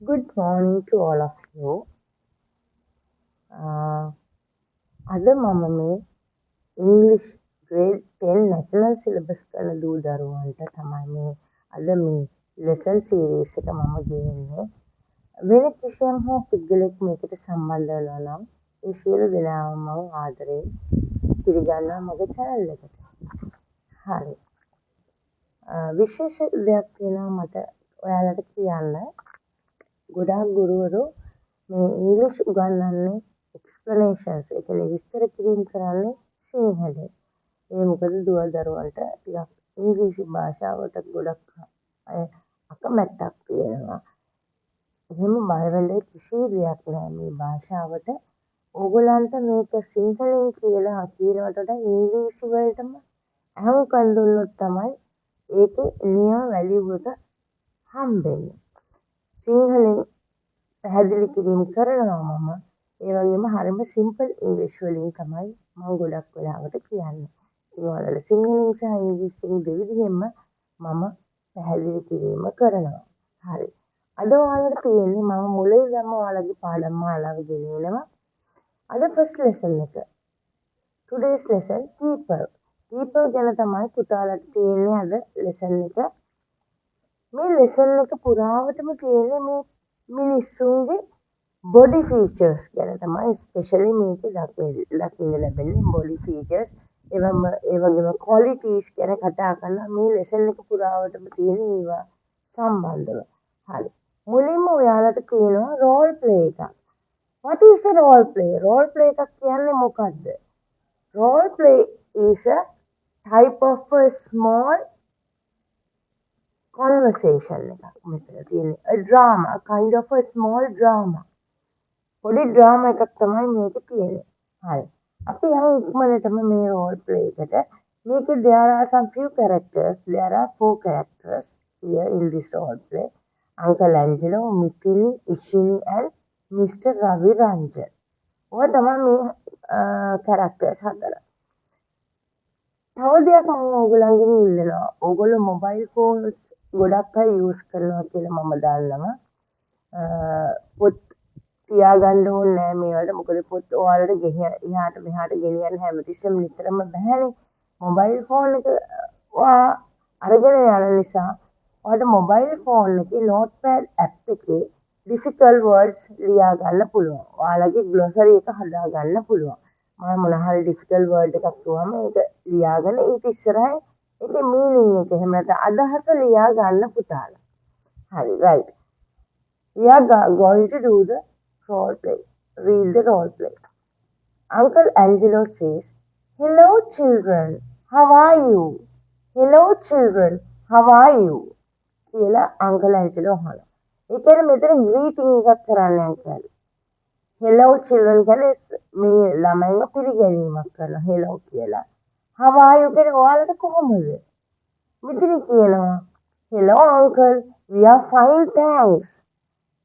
Good morning to all of you. අද මම මේ ඉංග්‍රීසි ග්‍රේඩ් 10 නැෂනල් සිලබස් කරන දූ දරුවන්ට තමයි මේ අද මේ ලෙසන් සීරීස් එක මම ගෙනෙන්නේ. වෙන කිසියම් හෝ පුද්ගලෙක් මේකට සම්බන්ධ වෙනවා නම් ඒ සියලු දෙනාම මම ආදරයෙන් පිළිගන්නවා මගේ channel එකට. හරි. විශේෂ දෙයක් තියෙනවා මට ඔයාලට කියන්න. ගොඩාක් ගුරුවරු මේ ඉංග්‍රීසි උගන්වන්නේ එක්ස්ප්ලනේෂන්ස් ඒ කියන්නේ විස්තර කිරීම කරන්නේ සිංහලෙන්. ඒ මොකද දුව දරුවන්ට ටිකක් ඉංග්‍රීසි භාෂාවට ගොඩක් අය අකමැත්තක් තියෙනවා. එහෙම බය වෙන්න කිසි දෙයක් නෑ මේ භාෂාවට. ඕගොල්ලන්ට මේක සිංහලෙන් කියලා කියනවට වඩා ඉංග්‍රීසි වලටම අහුම්කන් දුන්නොත් තමයි ඒකේ නියම වැලියු එක හම්බෙන්නේ. සිංහලෙන් පැහැදිලි කිරීම කරනවා මම. ඒ වගේම හරිම සිම්පල් ඉංග්‍රීසි වලින් තමයි මම ගොඩක් වෙලාවට කියන්නේ. ඉතින් ඔයාලට සිංහලෙන් සහ ඉංග්‍රීසියෙන් දෙවිදිහෙම මම පැහැදිලි කිරීම කරනවා. හරි. අද ඔයාලට තියෙන්නේ මම මුලින් ඉඳන්ම ඔයාලගේ පාඩම් මාලාව ගෙනියනවා. අද ෆස්ට් ලෙසන් එක. today's lesson people. people ගැන තමයි පුතාලට තියෙන්නේ අද ලෙසන් එක. මේ ලෙසන් එක පුරාවටම තියෙන්නේ මේ මිනිස්සුන්ගේ බොඩි ෆීචර්ස් ගැන තමයි ස්පෙෂලි මේකේ දකින්න ලැබෙන්නේ බොඩි ෆීචර්ස් ඒ වගේම ක්වොලිටීස් ගැන කතා කරලා මේ ලෙසන් එක පුරාවටම තියෙන ඒවා සම්බන්ධව. හරි. මුලින්ම ඔයාලට තියෙනවා රෝල් ප්ලේ එකක්. what is a role play? role play එකක් කියන්නේ මොකක්ද? role play is a type of a small conversation එකක්. මෙතන තියෙන්නේ a drama, a kind of a small drama. පොඩි ඩ්‍රාමා එකක් තමයි මේක තියෙන්නේ. හරි. අපි යමු ඉක්මනටම මේ රෝල් ප්ලේ එකට. මේකේ there are some few characters. There are 4 characters here in this role play. Uncle Angelo, Mithini, Ishini and Mr. Ravi Ranjan. ඔය තමයි මේ characters හතර. තව දෙයක් මම ඕගොල්ලන්ගෙන් ඉල්ලනවා. ඕගොල්ලෝ මොබයිල් ෆෝන්ස් ගොඩක් අය යූස් කරනවා කියලා මම දන්නවා. පොත් තියාගන්න ඕනේ නෑ මේවට. මොකද පොත් ඔයාලට එහාට මෙහාට ගෙනියන්න හැමතිස්සෙම නිතරම බැහැනේ. මොබයිල් ෆෝන් එක ඔයා අරගෙන යන නිසා ඔයාලට මොබයිල් ෆෝන් එකේ නෝට්පෑඩ් ඇප් එකේ ඩිෆිකල්ට් වර්ඩ්ස් ලියා ගන්න පුළුවන්. ඔයාලගේ ග්ලොසරි එක හදා ගන්න පුළුවන්. මම මොන හරි ඩිෆිකල්ට් වර්ඩ් එකක් කිව්වම ඒක ලියාගෙන ඊට ඉස්සරහින් ඒකේ මීනින් එක එහෙම නැත්නම් අදහස ලියා ගන්න පුතාලා. හරි right. We are going to do the role play. Read the role play. Uncle Angelo says, hello children, how are you? Hello children, how are you? කියලා Uncle Angelo අහනවා. ඒ කියන්නේ මෙතන greeting එකක් කරන්නේ uncle. hello children කියන්නේ මේ ළමයින්ව පිළිගැනීමක් කරනවා hello කියලා. how are you කියන්නේ ඔයාලට කොහොමද? මෙතන කියනවා hello uncle, we are fine thanks.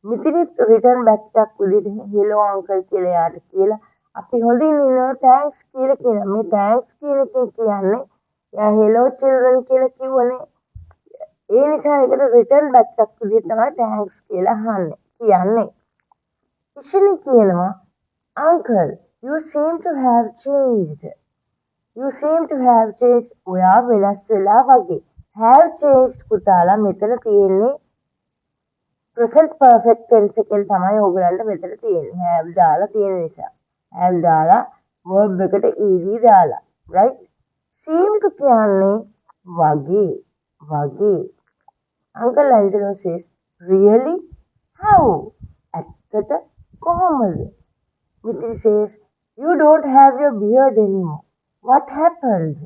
මිතිරිත් රිටර්න් බැක් එකක් විදිහට හෙලෝ අංකල් කියලා යාට කියලා අපි හොඳින් ඉන්නවා තෑන්ක්ස් කියලා කියනවා. මේ තෑන්ක්ස් කියන එක කියන්නේ යා හෙලෝ චිල්ඩ්‍රන් කියලා කිව්වනේ. ඒ නිසා ඒකට රිටර්න් බැක් එකක් විදිහට තමයි තෑන්ක්ස් කියලා කියන්නේ. ඉෂිනි කියනවා uncle you seem to have changed. you seem to have changed. ඔයා වෙනස් වෙලා වගේ. have changed පුතාලා මෙතන තියෙන්නේ present perfect tense එකෙන් තමයි ඕගලන්ට මෙතන තියෙන්නේ. have දාලා තියෙන නිසා. have දාලා verb එකට ed දාලා. right? seem to කියන්නේ වගේ. Uncle Angelo says, really? How? ඇත්තට කොහොමද? Mithri says, you don't have your beard anymore. What happened?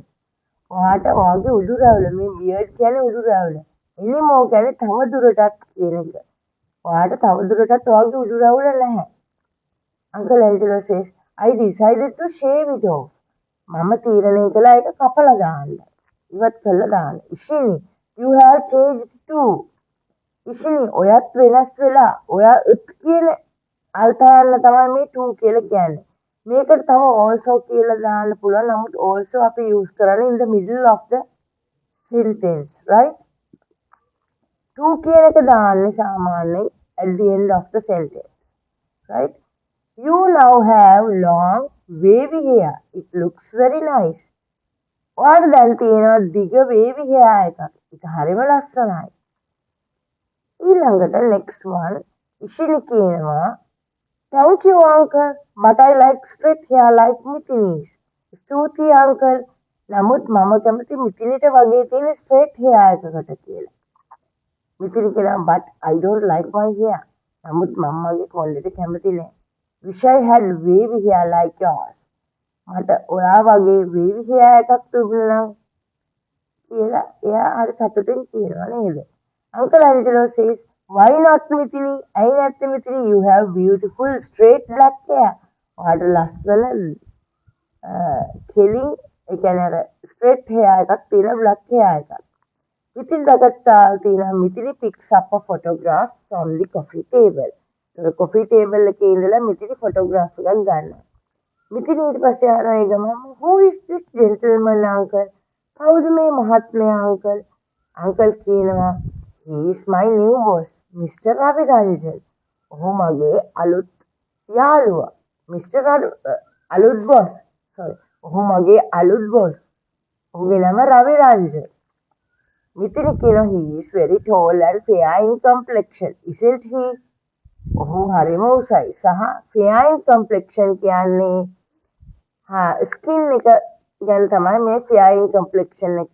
ඔයාට ඔයාගේ උඩු රැවුල මේ beard කියන්නේ උඩු රැවුල. anymore කියන්නේ තවදුරටත් කියන එක. ඔයාට තවදුරටත් ඔයාගේ උඩු රැවුල නැහැ. Uncle Angelo says, I decided to shave it off. මම තීරණය කළා ඒක කපලා දාන්න. ඉවත් කරලා දාන්න. ඉෂිනි, you have changed too. ඉෂිනි, ඔයත් වෙනස් වෙලා. ඔයා කියන අල්පයන්න තමයි මේ to කියලා කියන්නේ. මේකට තව also කියලා දාන්න පුළුවන්. නමුත් also අපි use කරන්නේ in the middle of the sentence, right? to කියන එක දාන්නේ සාමාන්‍යයෙන් at the end of the sentence, right? You now have long, wavy hair. It looks very nice. ඔයාට දැන් තියෙනවා දිග wavy hair එකක්. ඒක හරිම ලස්සනයි. ඊළඟට next one ඉෂිනි කියනවා thank you uncle but I like straight hair like Mithini's. ස්තුතියි uncle නමුත් මම කැමති මිතිනිට වගේ තියෙන straight hair එකකට කියලා. මිතිනි කියනවා but I don't like my hair. නමුත් මම මගේ කොල්ලෙට කැමති නෑ. Wish I had wavy hair like yours. මට ඔයා වගේ wavy hair එකක් තිබුණා නම් කියලා එයා හරි සතුටින් කියනවා නේද? Uncle Angelo says, why not Mithini? ඇයි නැත්තේ Mithini? You have beautiful straight black hair. ඔයාට ලස්සන කෙලින් ඒ කියන්නේ අර straight hair එකක් තියෙන black hair එකක්. Within brackets තියෙනවා Mithini picks up a photograph from the coffee table. ඒක coffee table එකේ ඉඳලා Mithini photograph එකක් ගන්නවා. Mithini ඊට පස්සේ අහනවා ඒ ගමන් who is this gentleman uncle? කවුද මේ මහත්මයා uncle? uncle කියනවා he is my new boss Mr. Ravi Ranjan. ඔහු මගේ අලුත් යාළුවා. Mr. අලුත් boss. sorry. ඔහු මගේ අලුත් boss. ඔහුගේ නම Ravi Ranjan. Mithini කියනවා he is very tall and fair in complexion. Isn't he? ඔහු හරිම උසයි සහ fair in complexion කියන්නේ ස්කින් එක ගැන තමයි මේ fair in complexion එක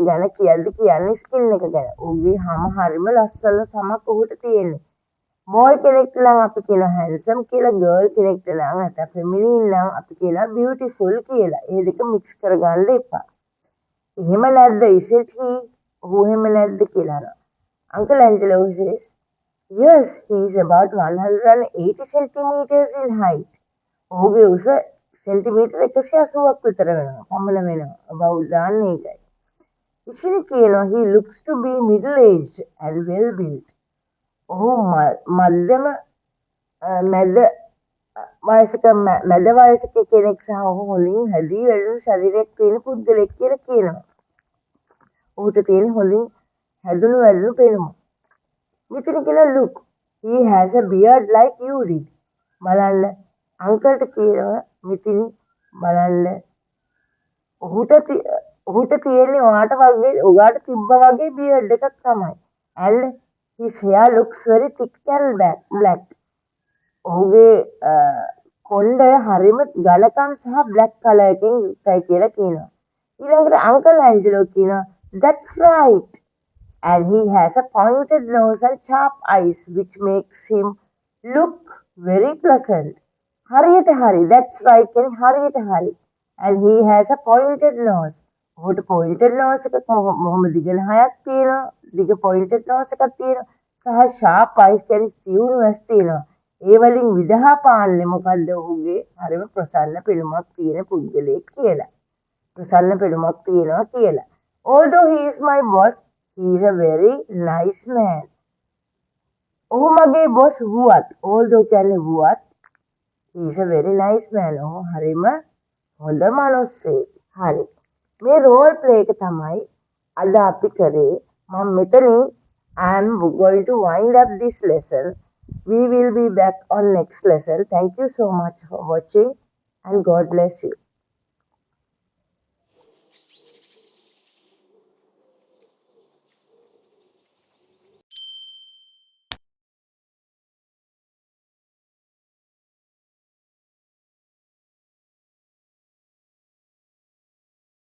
ගැන කියන්නේ ස්කින් එක ගැන. ඔහුගේ හැම හරිම ලස්සන සමක් ඔහුට තියෙන්නේ. බෝයි කෙනෙක්ට නම් අපි කියනවා හැන්සම් කියලා, ගර්ල් කෙනෙක්ට නම් නැත්නම් ෆෙමිනින් නම් අපි කියනවා බියුටිෆුල් කියලා. ඒ දෙක මික්ස් කරගන්න එපා. එහෙම නැද්ද isn't he? ඔහු එහෙම නැද්ද කියලා අහනවා. Uncle Angelo says, yes, he is about 180 centimeters in height. ඔහුගේ උස සෙන්ටිමීටර් 180ක් විතර වෙනවා. පමණ වෙනවා. about දාන්නේ ඒකයි. ඉෂිනි කියනවා he looks to be middle aged and well built. ඔහු මැද වයසක කෙනෙක් සහ ඔහු හොඳින් හැදී වැඩුණු ශරීරයක් තියෙන පුද්ගලෙක් කියලා කියනවා. ඔහුට තියෙන හොඳින් හැදුණු වැඩුණු පෙනුම. Mithini කියනවා look he has a beard like you did. බලන්න අංකල්ට කියනවා Mithini බලන්න ඔහුට තියෙන්නේ ඔයාට තිබ්බා වගේ beard එකක් තමයි. and his hair looks very thick and black. ඔහුගේ කොණ්ඩය හරිම ඝනකම් සහ black color එකකින් යුක්තයි කියලා කියනවා. ඊළඟට Uncle Angelo කියනවා that's right. And he has a pointed nose and sharp eyes which makes him look very pleasant. හරියට හරි. That's right කියන්නේ හරියට හරි. And he has a pointed nose. ඔහුට pointed nose එකක් මොහොම දිග නහයක් තියෙනවා. දිග pointed nose එකක් තියෙනවා. සහ sharp eyes කියන්නේ තියුණු ඇස් තියෙනවා. ඒ වලින් විදහා පාන්නේ මොකද්ද ඔහුගේ හරිම ප්‍රසන්න පෙනුමක් තියෙන පුද්ගලයෙක් කියලා. ප්‍රසන්න පෙනුමක් තියෙනවා කියලා. Although he is my boss, he is a very nice man. ඔහු මගේ boss වුවත්, although කියන්නේ වුවත්, he is a very nice man. ඔහු හරිම හොඳ මිනිස්සෙක්. හරි. මේ role play එක තමයි අද අපි කරේ. මම මෙතනින් I am going to wind up this lesson. We will be back on next lesson. Thank you so much for watching and God bless you.